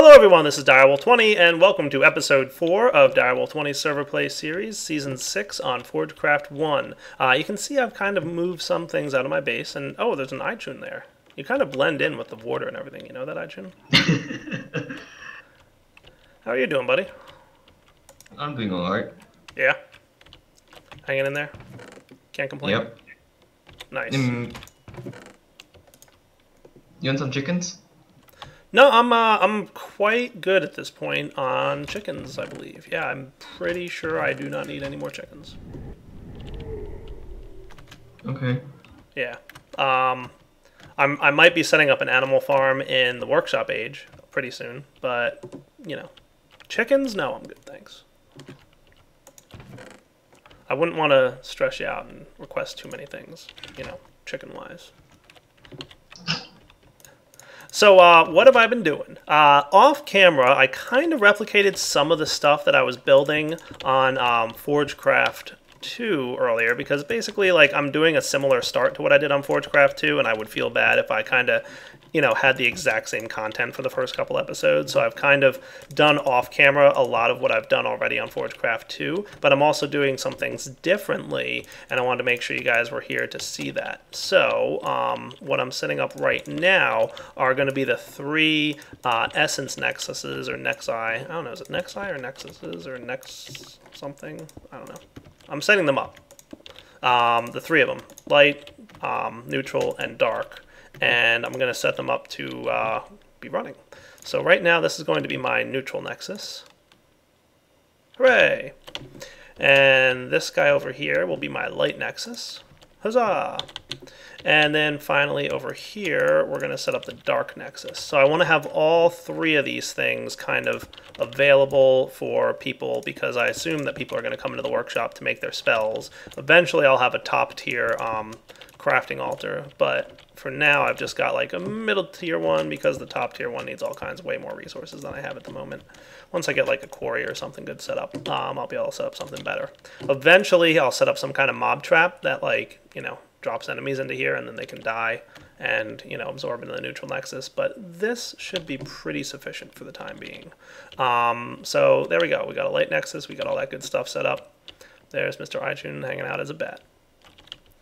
Hello everyone, this is Direwolf20, and welcome to episode 4 of Direwolf20's Server Play Series, Season 6 on Forgecraft 1. You can see I've kind of moved some things out of my base, and oh, there's an iTunes there. You kind of blend in with the water and everything, you know that, iTunes? How are you doing, buddy? I'm doing alright. Yeah? Hanging in there? Can't complain? Yep. Nice. You want some chickens? No, I'm quite good at this point on chickens, I believe. Yeah, I'm pretty sure I do not need any more chickens. Okay. Yeah. I might be setting up an animal farm in the workshop age pretty soon, but, you know, chickens? No, I'm good, thanks. I wouldn't want to stress you out and request too many things, you know, chicken-wise. So, what have I been doing? Off camera, I kind of replicated some of the stuff that I was building on Forgecraft 2 earlier, because basically, like, I'm doing a similar start to what I did on Forgecraft 2, and I would feel bad if I kind of, you know, had the exact same content for the first couple episodes. So I've kind of done off camera a lot of what I've done already on Forgecraft 2, but I'm also doing some things differently, and I wanted to make sure you guys were here to see that. So what I'm setting up right now are going to be the three essence nexuses, or nexi. I don't know, is it nexi or nexuses or nex something? I don't know. I'm setting them up. The three of them, light, neutral, and dark. And I'm going to set them up to be running. So right now this is going to be my neutral nexus. Hooray! And this guy over here will be my light nexus. Huzzah! And then finally over here we're going to set up the dark nexus. So I want to have all three of these things kind of available for people, because I assume that people are going to come into the workshop to make their spells. Eventually I'll have a top tier crafting altar, but for now I've just got like a middle tier one, because the top tier one needs all kinds of way more resources than I have at the moment. Once I get like a quarry or something good set up, I'll be able to set up something better. Eventually I'll set up some kind of mob trap that, like, you know, drops enemies into here and then they can die and, you know, absorb into the neutral nexus, but this should be pretty sufficient for the time being. So there we go, we got a light nexus, we got all that good stuff set up. There's Mr. iTunes hanging out as a bat.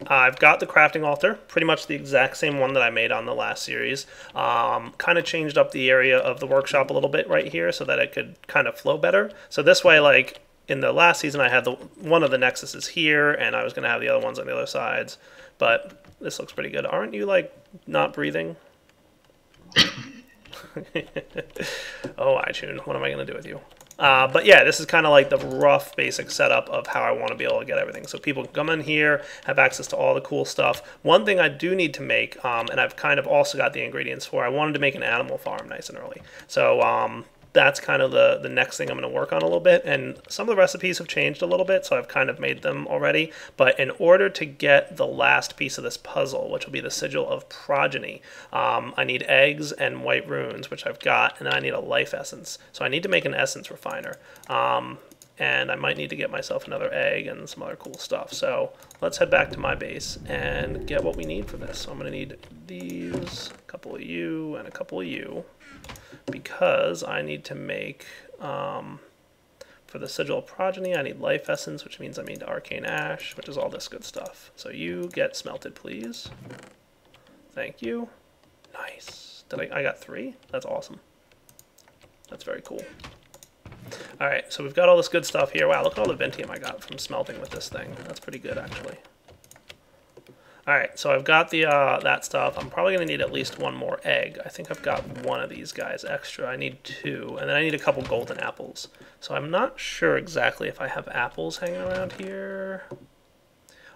I've got the crafting altar, pretty much the exact same one that I made on the last series. Kind of changed up the area of the workshop a little bit right here so that it could kind of flow better. So this way, like, in the last season I had one of the nexuses here, and I was going to have the other ones on the other sides. But this looks pretty good. Aren't you, like, not breathing? Oh, iTunes, what am I going to do with you? But yeah, this is kind of like the rough basic setup of how I want to be able to get everything. So people can come in here, have access to all the cool stuff. One thing I do need to make, and I've kind of also got the ingredients for, I wanted to make an animal farm nice and early. So that's kind of the next thing I'm going to work on a little bit. And some of the recipes have changed a little bit, so I've kind of made them already. But in order to get the last piece of this puzzle, which will be the Sigil of Progeny, I need eggs and white runes, which I've got, and then I need a life essence. So I need to make an essence refiner. And I might need to get myself another egg and some other cool stuff. So let's head back to my base and get what we need for this. So I'm going to need these, a couple of you, and a couple of you, because I need to make, for the Sigil of Progeny, I need life essence, which means I need arcane ash, which is all this good stuff. So you get smelted, please. Thank you. Nice. I got 3? That's awesome. That's very cool. Alright, so we've got all this good stuff here. Wow, look at all the Ventium I got from smelting with this thing. That's pretty good, actually. Alright, so I've got the that stuff. I'm probably going to need at least one more egg. I think I've got one of these guys extra. I need 2, and then I need a couple golden apples. So I'm not sure exactly if I have apples hanging around here.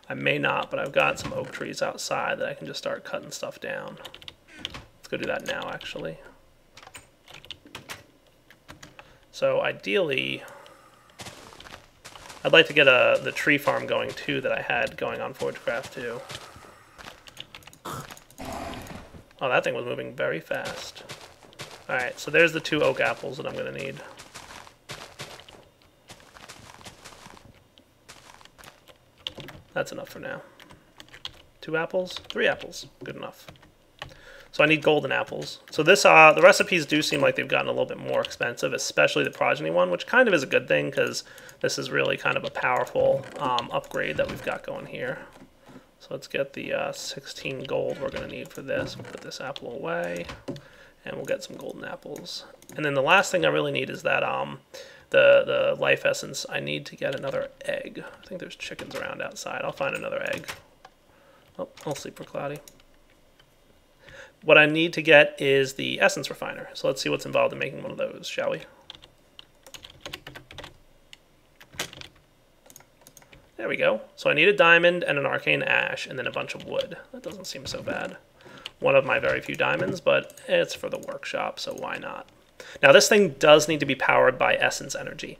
I may not, but I've got some oak trees outside that I can just start cutting stuff down. Let's go do that now, actually. So ideally, I'd like to get the tree farm going too that I had going on Forgecraft 2. Oh, that thing was moving very fast. Alright, so there's the 2 oak apples that I'm going to need. That's enough for now. 2 apples? 3 apples. Good enough. So I need golden apples. So this, the recipes do seem like they've gotten a little bit more expensive, especially the progeny one, which kind of is a good thing because this is really kind of a powerful upgrade that we've got going here. So let's get the 16 gold we're going to need for this. We'll put this apple away, and we'll get some golden apples. And then the last thing I really need is that the life essence. I need to get another egg. I think there's chickens around outside. I'll find another egg. Oh, I'll sleep for cloudy. What I need to get is the essence refiner. So let's see what's involved in making one of those, shall we? There we go. So I need a diamond and an arcane ash and then a bunch of wood. That doesn't seem so bad. One of my very few diamonds, but it's for the workshop, so why not? Now this thing does need to be powered by essence energy,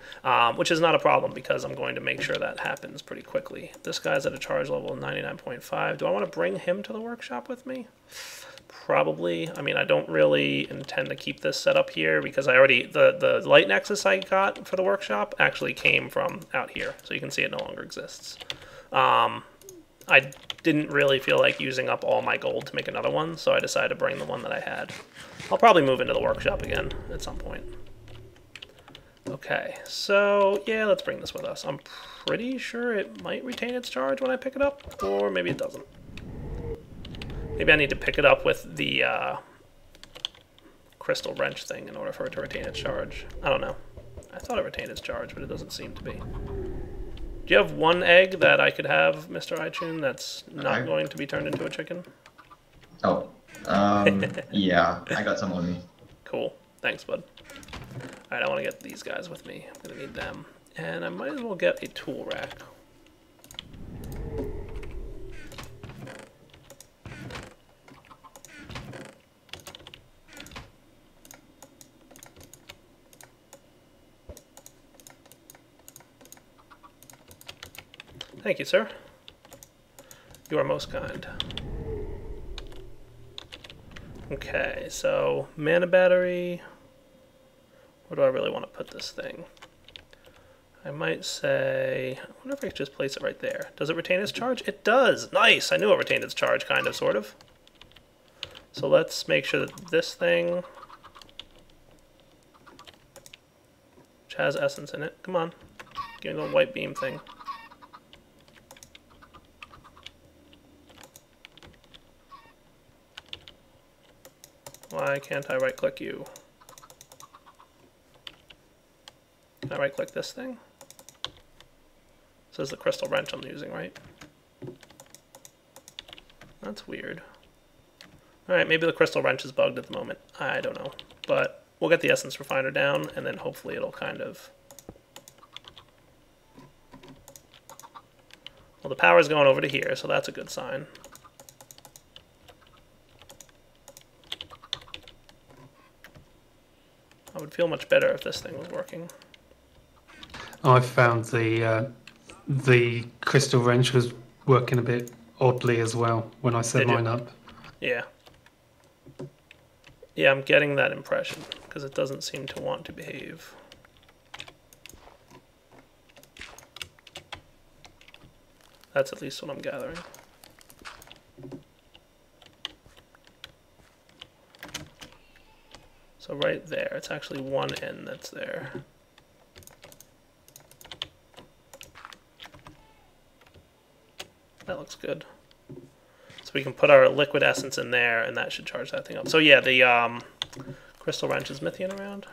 which is not a problem because I'm going to make sure that happens pretty quickly. This guy's at a charge level of 99.5. Do I want to bring him to the workshop with me? Probably. I mean, I don't really intend to keep this set up here because I already, the light nexus I got for the workshop actually came from out here. So you can see it no longer exists. I didn't really feel like using up all my gold to make another one, so I decided to bring the one that I had. I'll probably move into the workshop again at some point. Okay, so yeah, let's bring this with us. I'm pretty sure it might retain its charge when I pick it up, or maybe it doesn't. Maybe I need to pick it up with the crystal wrench thing in order for it to retain its charge. I don't know. I thought it retained its charge, but it doesn't seem to be. Do you have one egg that I could have, Mr. iTunes, that's not going to be turned into a chicken? Oh, yeah, I got some on me. Cool. Thanks, bud. Alright, I want to get these guys with me. I'm going to need them. And I might as well get a tool rack. Thank you, sir. You are most kind. Okay, so mana battery. Where do I really want to put this thing? I might say, I wonder if I could just place it right there. Does it retain its charge? It does! Nice! I knew it retained its charge, kind of, sort of. So let's make sure that this thing, which has essence in it, come on, give me the white beam thing. Why can't I right-click you? Can I right-click this thing? This is the crystal wrench I'm using, right? That's weird. Alright, maybe the crystal wrench is bugged at the moment. I don't know. But we'll get the essence refiner down, and then hopefully it'll kind of... Well, the power's going over to here, so that's a good sign. I would feel much better if this thing was working. I found the crystal wrench was working a bit oddly as well when I set mine up. Yeah. Yeah, I'm getting that impression because it doesn't seem to want to behave. That's at least what I'm gathering. So right there, it's actually one end that's there. That looks good. So we can put our liquid essence in there, and that should charge that thing up. So yeah, the crystal wrench is Mythian around.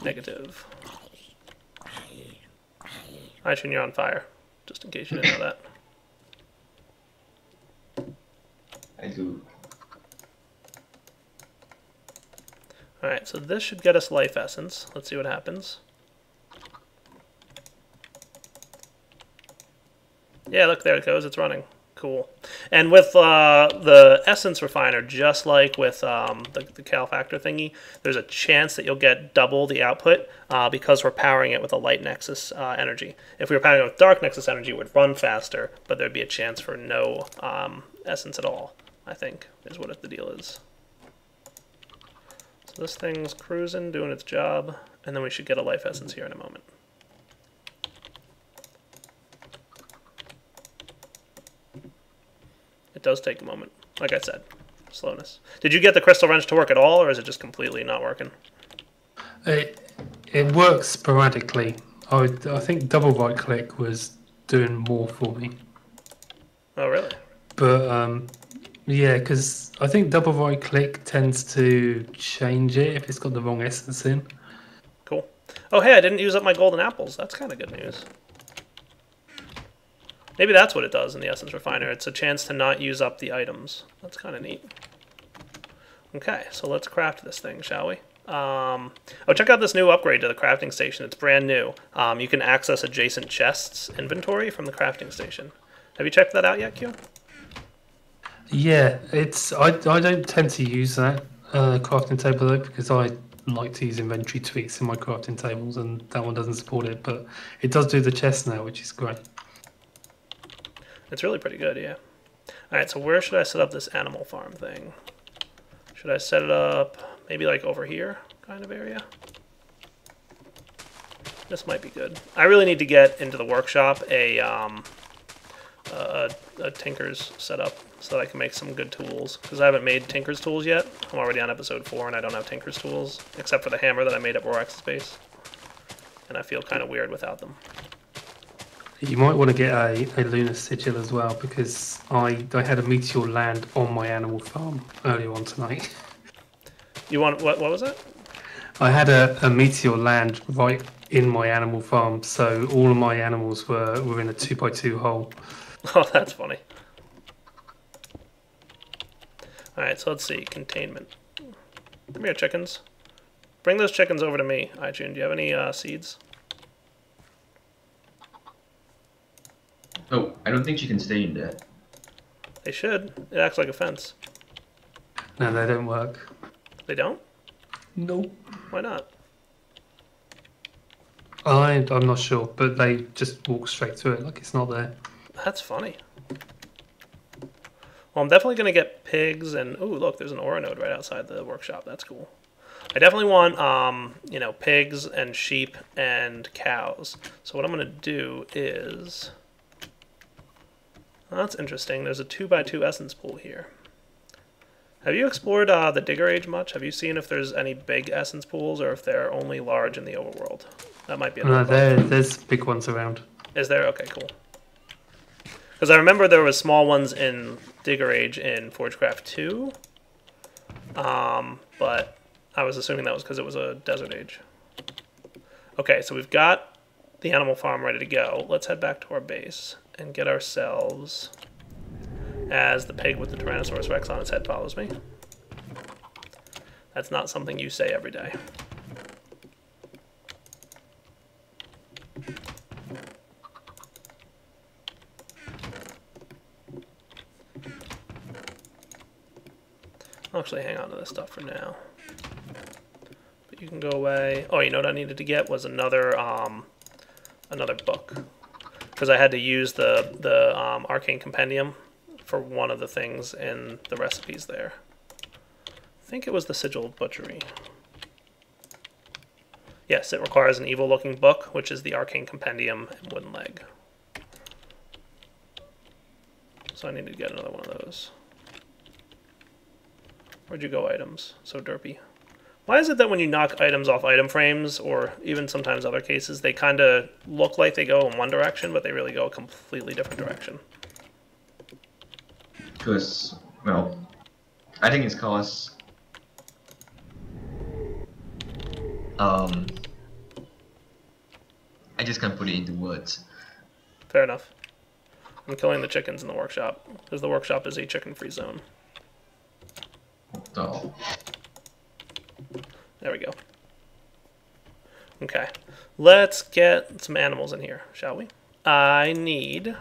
Negative. iTunes, you're on fire, just in case you didn't know that. I do. Alright, so this should get us life essence. Let's see what happens. Yeah, look, there it goes. It's running. Cool. And with the essence refiner, just like with the calfactor thingy, there's a chance that you'll get double the output because we're powering it with a light nexus energy. If we were powering it with dark nexus energy, it would run faster, but there'd be a chance for no essence at all, I think, is what the deal is. So this thing's cruising, doing its job, and then we should get a life essence here in a moment. It does take a moment. Like I said, slowness. Did you get the crystal wrench to work at all, or is it just completely not working? It works sporadically. I think double right click was doing more for me. Oh, really? But yeah, because I think double right click tends to change it if it's got the wrong essence in. Cool. Oh, hey, I didn't use up my golden apples. That's kind of good news. Maybe that's what it does in the Essence Refiner. It's a chance to not use up the items. That's kind of neat. Okay, so let's craft this thing, shall we? Oh, check out this new upgrade to the crafting station. It's brand new. You can access adjacent chests inventory from the crafting station. Have you checked that out yet, Q? Yeah, I don't tend to use that crafting table though because I like to use inventory tweaks in my crafting tables and that one doesn't support it, but it does do the chest now, which is great. It's really pretty good, yeah. Alright, so where should I set up this animal farm thing? Should I set it up maybe like over here kind of area? This might be good. I really need to get into the workshop a tinker's setup so that I can make some good tools, because I haven't made tinker's tools yet. I'm already on episode 4 and I don't have tinker's tools except for the hammer that I made at Borax's base, and I feel kind of weird without them. You might want to get a lunar sigil as well because I had a meteor land on my animal farm earlier on tonight. You want what was it? I had a meteor land right in my animal farm, so all of my animals were in a 2x2 hole. Oh, that's funny. Alright, so let's see. Containment. Come here, chickens. Bring those chickens over to me, iTunes. Do you have any seeds? Oh, I don't think you can stay in there. They should. It acts like a fence. No, they don't work. They don't? Nope. Why not? I'm not sure, but they just walk straight through it like it's not there. That's funny. Well, I'm definitely going to get pigs and... Ooh, look, there's an aura node right outside the workshop. That's cool. I definitely want, you know, pigs and sheep and cows. So what I'm going to do is... Well, that's interesting. There's a 2x2 essence pool here. Have you explored the Digger Age much? Have you seen if there's any big essence pools or if they're only large in the overworld? That might be another there's big ones around. Is there? Okay, cool. Because I remember there was small ones in Digger Age in Forgecraft 2. But I was assuming that was because it was a Desert Age. Okay, so we've got the animal farm ready to go. Let's head back to our base and get ourselves, as the pig with the Tyrannosaurus Rex on its head follows me. That's not something you say every day. I'll actually hang on to this stuff for now. But you can go away. Oh, you know what I needed to get was another book. Because I had to use the Arcane Compendium for one of the things in the recipes there. I think it was the Sigil of Butchery. Yes, it requires an evil-looking book, which is the Arcane Compendium and Wooden Leg. So I need to get another one of those. Where'd you go, items? So derpy. Why is it that when you knock items off item frames, or even sometimes other cases, they kind of look like they go in one direction, but they really go a completely different direction? Because, well, I think it's cause I just can't put it into words. Fair enough. I'm killing the chickens in the workshop, because the workshop is a chicken-free zone. Oh. There we go. Okay. Let's get some animals in here, shall we? I need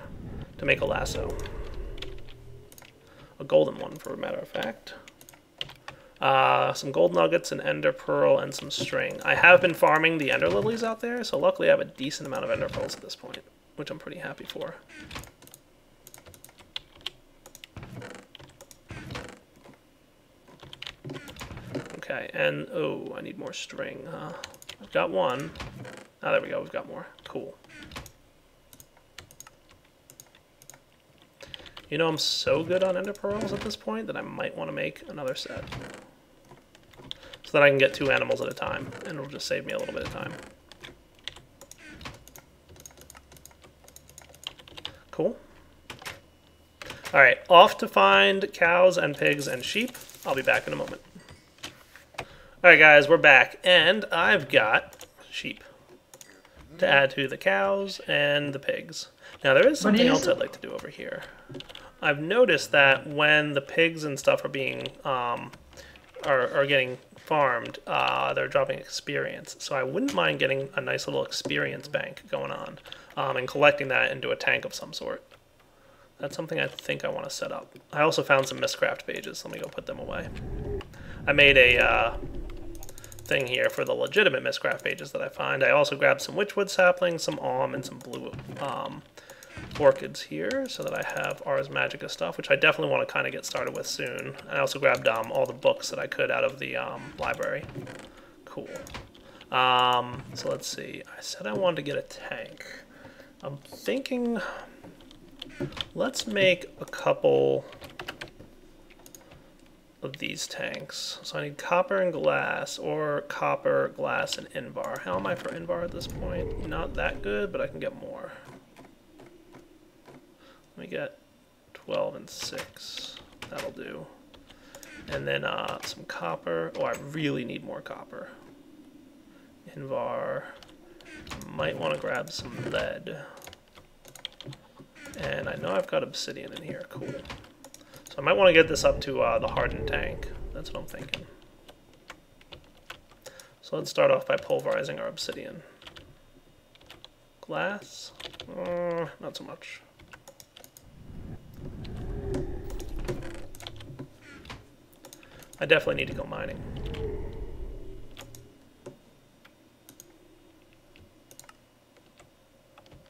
to make a lasso. A golden one, for a matter of fact. Some gold nuggets, an ender pearl, and some string. I have been farming the ender lilies out there, so luckily I have a decent amount of ender pearls at this point, which I'm pretty happy for. Okay, and oh, I need more string. I've got one. Ah, there we go, we've got more. Cool. You know, I'm so good on ender pearls at this point that I might want to make another set. So that I can get 2 animals at a time, and it'll just save me a little bit of time. Cool. Alright, off to find cows and pigs and sheep. I'll be back in a moment. Alright guys, we're back, and I've got sheep to add to the cows and the pigs. Now there is something else I'd like to do over here. I've noticed that when the pigs and stuff are being are getting farmed, they're dropping experience. So I wouldn't mind getting a nice little experience bank going on and collecting that into a tank of some sort. That's something I think I want to set up. I also found some miscraft pages. Let me go put them away. I made a thing here for the legitimate miscraft pages that I find. I also grabbed some witchwood saplings, some alm, and some blue orchids here so that I have Ars Magica stuff, which I definitely want to kind of get started with soon. I also grabbed all the books that I could out of the library. Cool. So let's see. I said I wanted to get a tank. I'm thinking let's make a couple of these tanks. So I need copper and glass, or copper, glass, and invar. How am I for invar at this point? Not that good, but I can get more. Let me get 12 and 6. That'll do. And then some copper. Oh, I really need more copper. Invar. Might want to grab some lead. And I know I've got obsidian in here. Cool. So I might want to get this up to the hardened tank. That's what I'm thinking. So let's start off by pulverizing our obsidian. Glass? Not so much. I definitely need to go mining.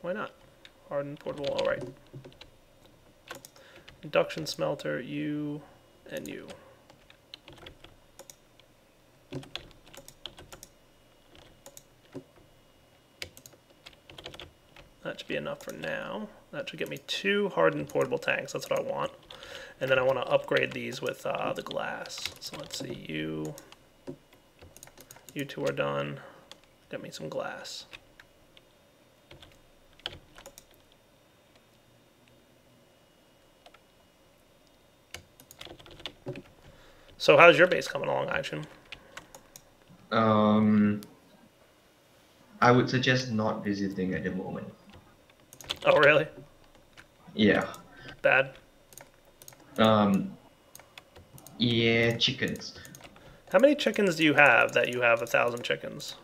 Why not? Hardened, portable, alright. Induction smelter, you, and you. That should be enough for now. That should get me 2 hardened portable tanks, that's what I want. And then I want to upgrade these with the glass. So let's see, you 2 are done. Get me some glass. So how's your base coming along, Aichin? I would suggest not visiting at the moment. Oh, really? Yeah. Bad? Yeah, chickens. How many chickens do you have that you have 1,000 chickens?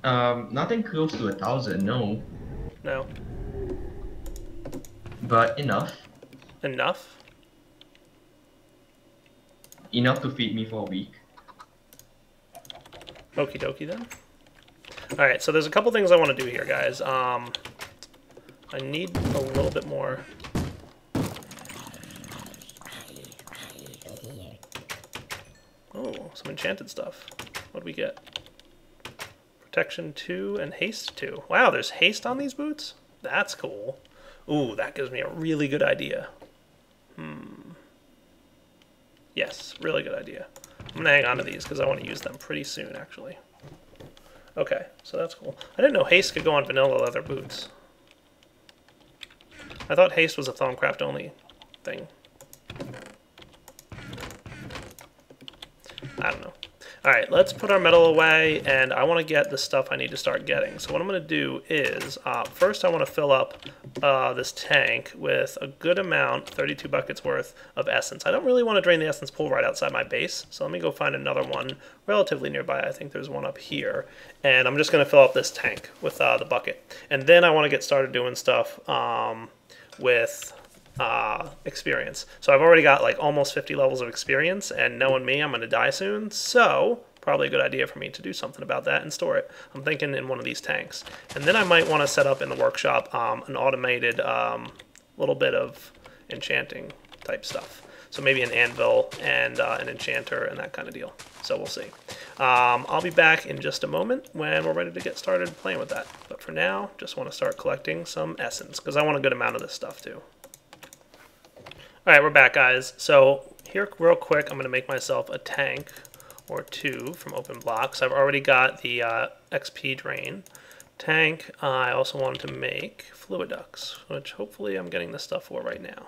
Nothing close to 1,000, no. No? But enough. Enough? Enough to feed me for a week. Okie dokie then. Alright, so there's a couple things I want to do here, guys. I need a little bit more. Oh, some enchanted stuff. What do we get? Protection 2 and haste 2. Wow, there's haste on these boots? That's cool. Ooh, that gives me a really good idea. Yes, really good idea. I'm gonna hang on to these because I want to use them pretty soon, actually. Okay, so that's cool. I didn't know haste could go on vanilla leather boots. I thought haste was a Thaumcraft only thing. I don't know. Alright, let's put our metal away, and I want to get the stuff I need to start getting. So what I'm going to do is, first I want to fill up this tank with a good amount, 32 buckets worth of essence. I don't really want to drain the essence pool right outside my base, so let me go find another one relatively nearby. I think there's one up here. And I'm just going to fill up this tank with the bucket. And then I want to get started doing stuff with experience. So I've already got like almost 50 levels of experience, and knowing me, I'm going to die soon, so probably a good idea for me to do something about that and store it. I'm thinking in one of these tanks. And then I might want to set up in the workshop an automated little bit of enchanting type stuff. So maybe an anvil and an enchanter and that kind of deal. So we'll see. I'll be back in just a moment when we're ready to get started playing with that. But for now, just want to start collecting some essence, because I want a good amount of this stuff too. All right, we're back, guys. So here, real quick, I'm going to make myself a tank or two from open blocks. I've already got the XP drain tank. I also wanted to make fluid ducts, which hopefully I'm getting the stuff for right now.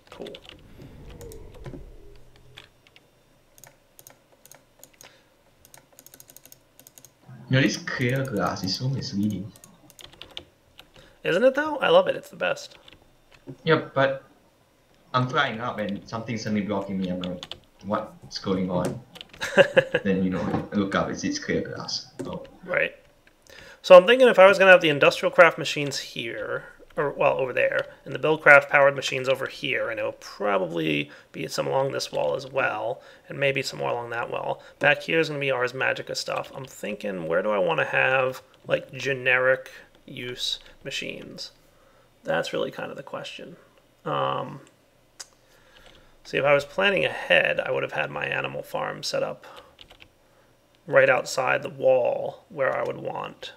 Cool. You know, this clear glass is so misleading. Isn't it, though? I love it. It's the best. Yep, but I'm flying up and something's suddenly blocking me. I'm like, what's going on? Then, you know, I look up, it's clear glass. Oh. Right. So I'm thinking if I was going to have the industrial craft machines here, or, well, over there, and the buildcraft powered machines over here, and it will probably be some along this wall as well, and maybe some more along that wall. Back here is going to be Ars Magica stuff. I'm thinking, where do I want to have, like, generic use machines? That's really kind of the question. See, if I was planning ahead, I would have had my animal farm set up right outside the wall where I would want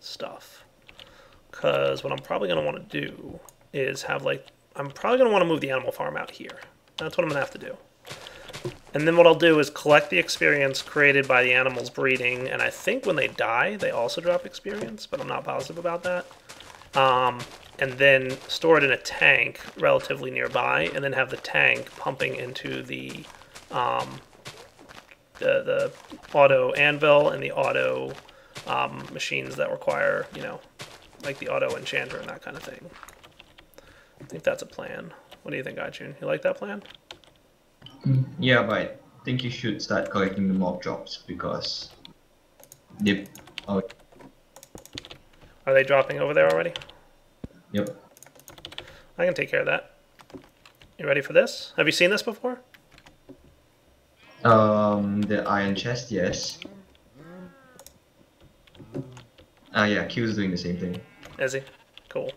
stuff. Because what I'm probably going to want to do is have, like, I'm probably going to want to move the animal farm out here. That's what I'm going to have to do. And then what I'll do is collect the experience created by the animals breeding, and I think when they die, they also drop experience, but I'm not positive about that. And then store it in a tank relatively nearby, and then have the tank pumping into the auto anvil and the auto machines that require, you know, like the auto enchanter and that kind of thing. I think that's a plan. What do you think, Ichun? You like that plan? Yeah, but I think you should start collecting the mob jobs because they. Oh, Are they dropping over there already? yep. I can take care of that. You ready for this? Have you seen this before? The iron chest, yes. Yeah, Q's doing the same thing. Is he? Cool.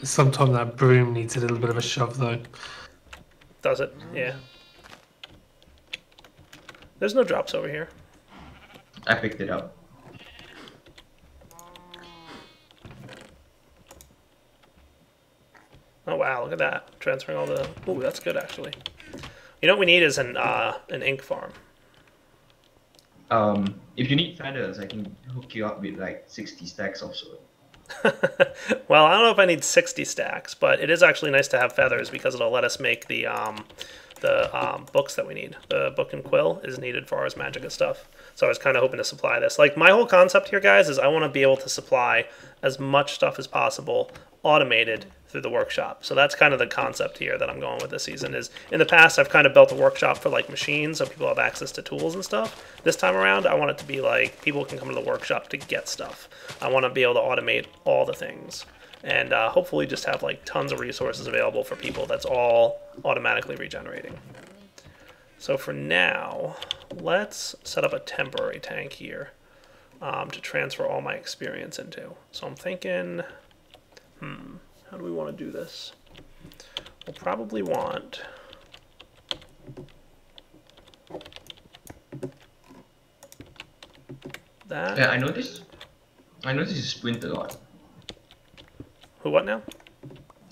Sometimes that broom needs a little bit of a shove, though. Does it? Yeah. There's no drops over here. I picked it up. Oh wow, look at that. Transferring all the... Ooh, that's good, actually. You know what we need is an ink farm. If you need feathers, I can hook you up with like 60 stacks or so. Well, I don't know if I need 60 stacks, but it is actually nice to have feathers because it'll let us make the books that we need. The book and quill is needed for Ars Magica stuff. So I was kind of hoping to supply this. Like, my whole concept here, guys, is I want to be able to supply as much stuff as possible automated through the workshop. So that's kind of the concept here that I'm going with this season. Is in the past I've kind of built a workshop for like machines so people have access to tools and stuff. This time around I want it to be like people can come to the workshop to get stuff. I want to be able to automate all the things and hopefully just have like tons of resources available for people that's all automatically regenerating. So for now, let's set up a temporary tank here to transfer all my experience into. So I'm thinking, how do we want to do this? We'll probably want that. Yeah, I noticed you sprint a lot. Who, what now?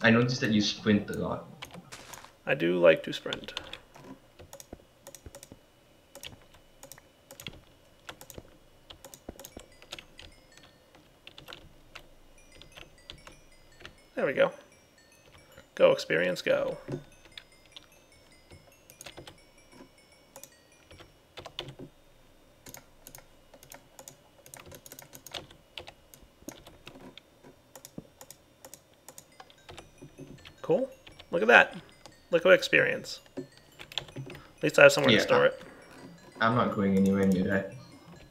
I noticed that you sprint a lot. I do like to sprint. There we go. Go, experience, go. Cool. Look at that. Look at experience. At least I have somewhere to store it. I'm not going anywhere near that.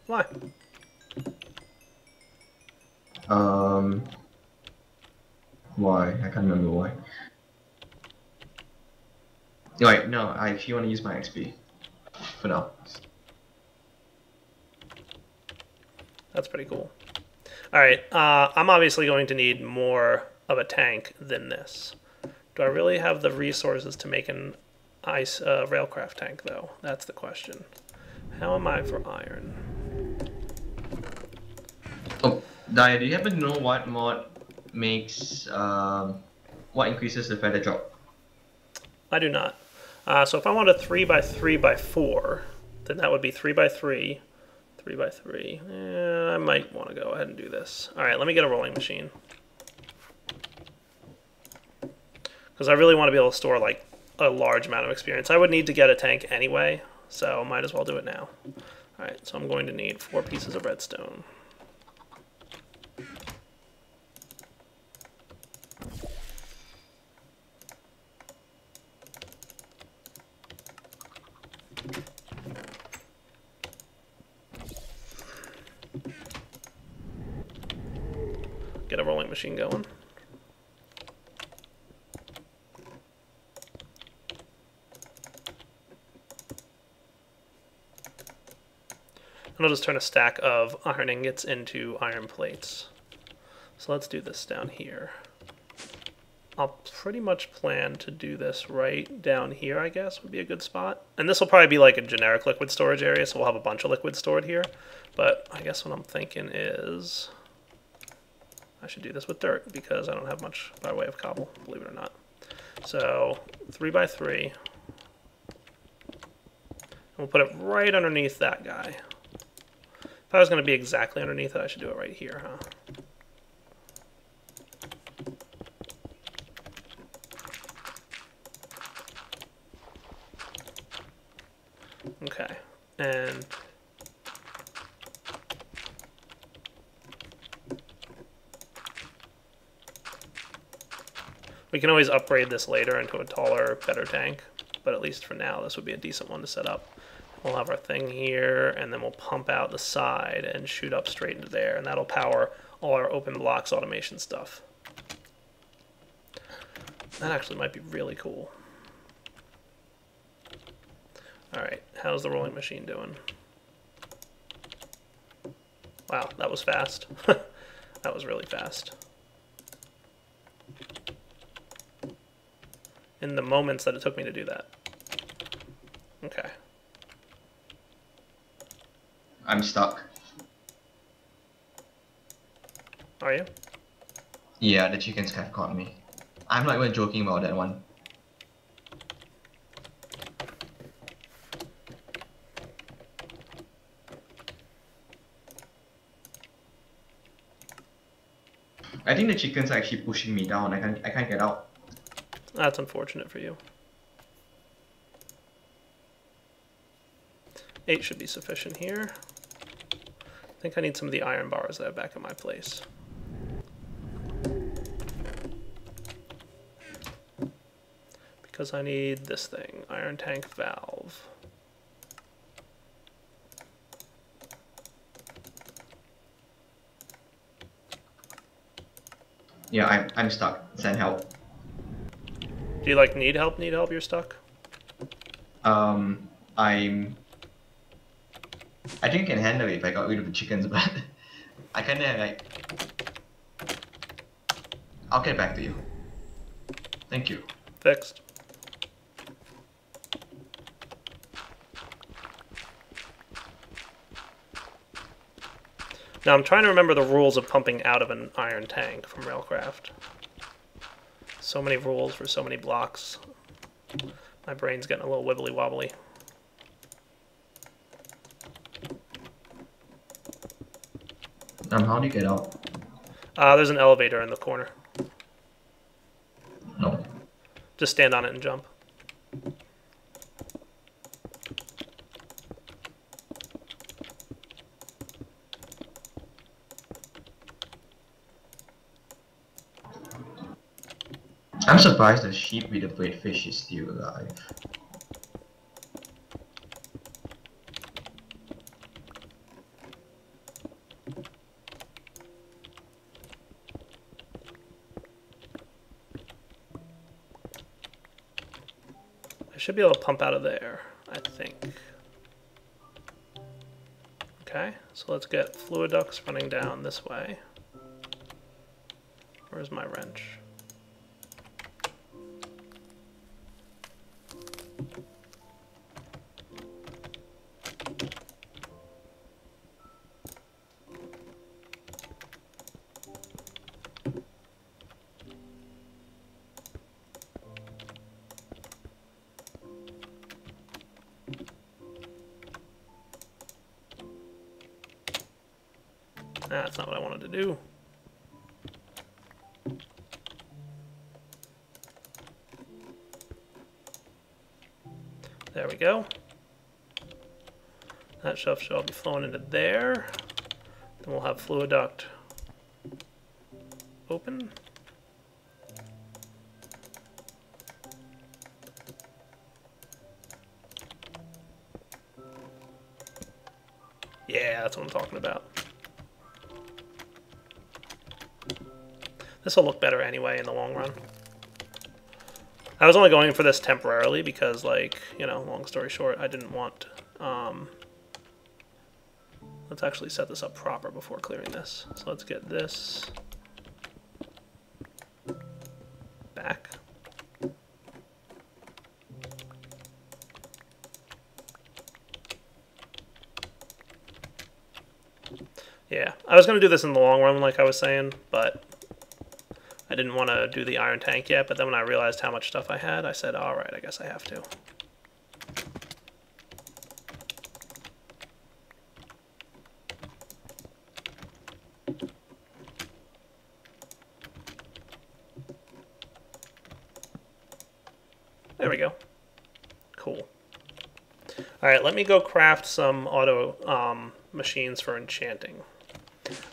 Why? Why? I can't remember why. Right, no, if you want to use my XP. For now. That's pretty cool. Alright, I'm obviously going to need more of a tank than this. Do I really have the resources to make an ice railcraft tank, though? That's the question. How am I for iron? Oh, Daya, do you happen to know what mod makes what increases the feather drop? I do not. So if I want a 3x3x4, then that would be 3x3, 3x3. I might want to go ahead and do this. All right, let me get a rolling machine. Because I really want to be able to store like a large amount of experience. I would need to get a tank anyway, so might as well do it now. All right, so I'm going to need 4 pieces of redstone. Get a rolling machine going. And I'll just turn a stack of iron ingots into iron plates. So let's do this down here. I'll pretty much plan to do this right down here, I guess, would be a good spot. And this will probably be like a generic liquid storage area, so we'll have a bunch of liquid stored here. But I guess what I'm thinking is I should do this with dirt because I don't have much by way of cobble, believe it or not. So 3x3. And we'll put it right underneath that guy. If I was going to be exactly underneath it, I should do it right here, huh? Okay, and we can always upgrade this later into a taller, better tank, but at least for now, this would be a decent one to set up. We'll have our thing here, and then we'll pump out the side and shoot up straight into there, and that'll power all our open blocks automation stuff. That actually might be really cool. Alright, how's the rolling machine doing? Wow, that was fast. That was really fast. In the moments that it took me to do that. Okay. I'm stuck. Are you? Yeah, the chickens have caught me. I'm not even joking about that one. I think the chickens are actually pushing me down. I can't get out. That's unfortunate for you. 8 should be sufficient here. I think I need some of the iron bars that I have back at my place. Because I need this thing, iron tank valve. Yeah, I'm stuck. Send help. Do you like need help? Need help? You're stuck? I think I can handle it if I got rid of the chickens, but I kinda like... I'll get back to you. Thank you. Fixed. Now I'm trying to remember the rules of pumping out of an iron tank from Railcraft. So many rules for so many blocks. My brain's getting a little wibbly wobbly. How do you get out? There's an elevator in the corner. No. Just stand on it and jump. I'm surprised the sheep with the great fish is still alive. I should be able to pump out of there, I think. Okay, so let's get fluid ducts running down this way. Where's my wrench? That's not what I wanted to do. There we go. That stuff should all be flowing into there. Then we'll have fluid duct open. Yeah, that's what I'm talking about. This will look better anyway in the long run. I was only going for this temporarily because, like, you know, long story short, I didn't want... let's actually set this up proper before clearing this. So let's get this back. Yeah, I was going to do this in the long run, like I was saying, but I didn't want to do the iron tank yet. But then when I realized how much stuff I had, I said, all right, I guess I have to. There we go. Cool. All right, let me go craft some auto machines for enchanting.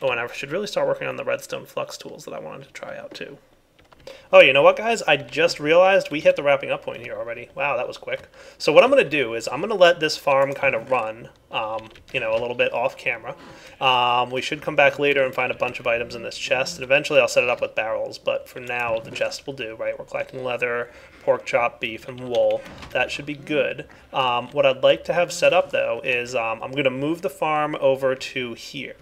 Oh, and I should really start working on the redstone flux tools that I wanted to try out too. Oh, you know what, guys? I just realized we hit the wrapping up point here already. Wow, that was quick. So what I'm going to do is I'm going to let this farm kind of run, you know, a little bit off camera. We should come back later and find a bunch of items in this chest, and eventually I'll set it up with barrels, but for now the chest will do, right? We're collecting leather, pork chop, beef, and wool. That should be good. What I'd like to have set up, though, is I'm going to move the farm over to here.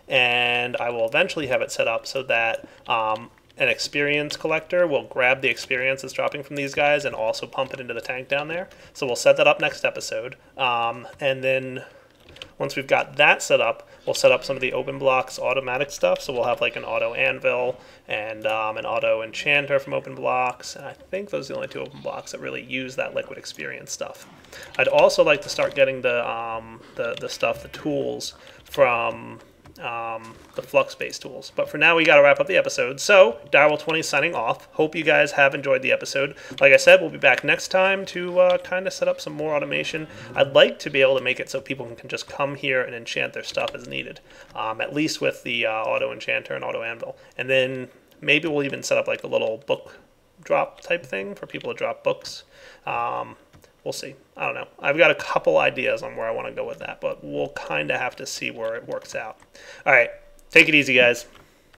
And I will eventually have it set up so that an experience collector will grab the experience that's dropping from these guys and also pump it into the tank down there. So we'll set that up next episode. And then once we've got that set up, we'll set up some of the open blocks automatic stuff. So we'll have like an auto anvil and an auto enchanter from open blocks. And I think those are the only two open blocks that really use that liquid experience stuff. I'd also like to start getting the stuff, the tools from the flux-based tools. But for now, we got to wrap up the episode. So, Darwell20 signing off. Hope you guys have enjoyed the episode. Like I said, we'll be back next time to kind of set up some more automation. I'd like to be able to make it so people can just come here and enchant their stuff as needed, at least with the auto enchanter and auto anvil. And then maybe we'll even set up like a little book drop type thing for people to drop books. We'll see. I don't know. I've got a couple ideas on where I want to go with that, but we'll kind of have to see where it works out. All right. Take it easy, guys.